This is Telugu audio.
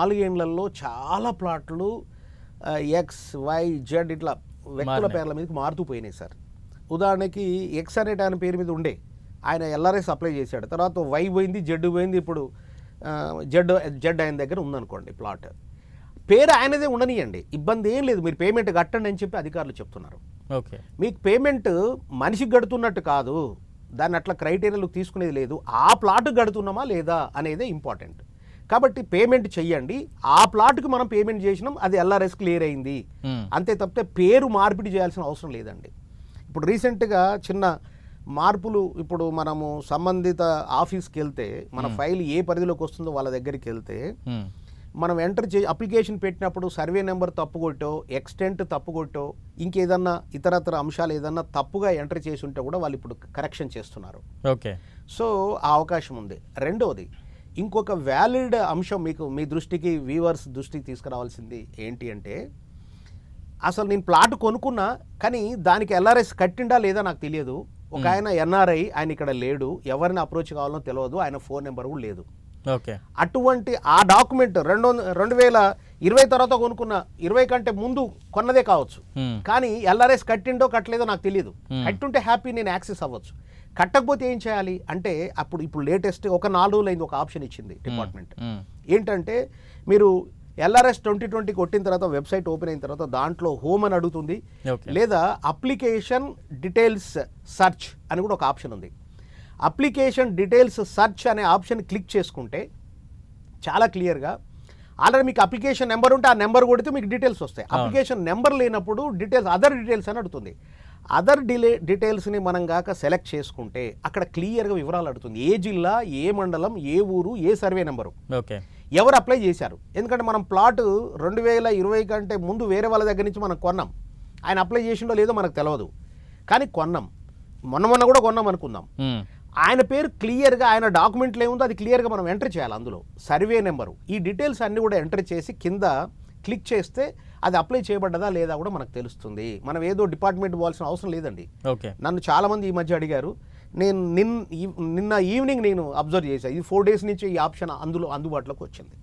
4 ఏళ్లలో చాలా ప్లాట్లు ఎక్స్, వై, జెడ్ ఇట్లా వ్యక్తుల పేర్ల మీదకి మారుతూ పోయినాయి సార్. ఉదాహరణకి ఎక్స్ అనేట ఆయన పేరు మీద ఉండే ఆయన ఎల్ఆర్ఎస్ అప్లై చేశాడు, తర్వాత వై పోయింది, జెడ్ పోయింది, ఇప్పుడు జెడ్ ఆయన దగ్గర ఉందనుకోండి ప్లాట్. పేరు ఆయనదే ఉండనియండి, ఇబ్బంది ఏం లేదు, మీరు పేమెంట్ కట్టండి అని చెప్పి అధికారులు చెప్తున్నారు. ఓకే, మీకు పేమెంట్ మనిషికి కడుతున్నట్టు కాదు, దాన్ని అట్లా క్రైటీరియాలు తీసుకునేది లేదు, ఆ ప్లాట్ కడుతున్నామా లేదా అనేదే ఇంపార్టెంట్. కాబట్టి పేమెంట్ చెయ్యండి, ఆ ప్లాట్కి మనం పేమెంట్ చేసినాం, అది ఎల్ఆర్ఎస్ క్లియర్ అయింది అంతే తప్పితే పేరు మార్పిడి చేయాల్సిన అవసరం లేదండి. ఇప్పుడు రీసెంట్గా చిన్న మార్పులు, ఇప్పుడు మనము సంబంధిత ఆఫీస్కి వెళ్తే మన ఫైల్ ఏ పరిధిలోకి వస్తుందో వాళ్ళ దగ్గరికి వెళ్తే మనం ఎంటర్ అప్లికేషన్ పెట్టినప్పుడు సర్వే నెంబర్ తప్పు కొట్టో, ఎక్స్టెంట్ తప్పు కొట్టో, ఇంకేదన్నా ఇతరత్ర అంశాలు ఏదన్నా తప్పుగా ఎంటర్ చేసి ఉంటే కూడా వాళ్ళు ఇప్పుడు కరెక్షన్ చేస్తున్నారు. ఓకే, సో ఆ అవకాశం ఉంది. రెండవది, ఇంకొక వ్యాలిడ్ అంశం మీకు మీ దృష్టికి, వ్యూవర్స్ దృష్టికి తీసుకురావాల్సింది ఏంటి అంటే, అసలు నేను ప్లాట్ కొనుక్కున్నా కానీ దానికి ఎల్ఆర్ఎస్ కట్టిండా లేదా నాకు తెలియదు. ఒక ఆయన ఎన్ఆర్ఐ, ఆయన ఇక్కడ లేడు, ఎవరిని అప్రోచ్ కావాలో తెలియదు, ఆయన ఫోన్ నెంబర్ కూడా లేదు. ఓకే, అటువంటి ఆ డాక్యుమెంట్ 2020 తర్వాత కొనుక్కున్న, 20 కంటే ముందు కొన్నదే కావచ్చు, కానీ ఎల్ఆర్ఎస్ కట్టిండో కట్టలేదో నాకు తెలియదు. కట్టుంటే హ్యాపీ, నేను యాక్సెస్ అవ్వచ్చు. కట్టకపోతే ఏం చేయాలి అంటే, ఇప్పుడు లేటెస్ట్ ఒక 4 రోజులు అయింది, ఒక ఆప్షన్ ఇచ్చింది డిపార్ట్మెంట్. ఏంటంటే, మీరు ఎల్ఆర్ఎస్ 2020 కొట్టిన తర్వాత వెబ్సైట్ ఓపెన్ అయిన తర్వాత దాంట్లో హోమ్ అని అడుగుతుంది, లేదా అప్లికేషన్ డీటెయిల్స్ సర్చ్ అని కూడా ఒక ఆప్షన్ ఉంది. అప్లికేషన్ డీటెయిల్స్ సర్చ్ అనే ఆప్షన్ క్లిక్ చేసుకుంటే చాలా క్లియర్గా, ఆల్రెడీ మీకు అప్లికేషన్ నెంబర్ ఉంటే ఆ నెంబర్ కొడితే మీకు డీటెయిల్స్ వస్తాయి. అప్లికేషన్ నెంబర్ లేనప్పుడు డీటెయిల్స్, అదర్ డీటెయిల్స్ అని అడుగుతుంది. అదర్ డీటెయిల్స్ని మనం కాక సెలెక్ట్ చేసుకుంటే అక్కడ క్లియర్గా వివరాలు అడుగుతుంది, ఏ జిల్లా, ఏ మండలం, ఏ ఊరు, ఏ సర్వే నెంబరు, ఓకే, ఎవరు అప్లై చేశారు. ఎందుకంటే మనం ప్లాట్ 2020 కంటే ముందు వేరే వాళ్ళ దగ్గర నుంచి మనం కొన్నాం, ఆయన అప్లై చేసిండో లేదో మనకు తెలియదు, కానీ కొన్నాం, మొన్న కూడా కొన్నాం అనుకుందాం. ఆయన పేరు క్లియర్గా, ఆయన డాక్యుమెంట్లో ఏముందో అది క్లియర్గా మనం ఎంటర్ చేయాలి. అందులో సర్వే నెంబరు, ఈ డీటెయిల్స్ అన్నీ కూడా ఎంటర్ చేసి కింద క్లిక్ చేస్తే అది అప్లై చేయబడ్డదా లేదా కూడా మనకు తెలుస్తుంది. మనం ఏదో డిపార్ట్మెంట్ పోవాల్సిన అవసరం లేదండి. ఓకే, నన్ను చాలామంది ఈ మధ్య అడిగారు, నేను నిన్న ఈవినింగ్ నేను అబ్జర్వ్ చేశాను, ఇది 4 days నుంచి ఈ ఆప్షన్ అందుబాటులోకి వచ్చింది.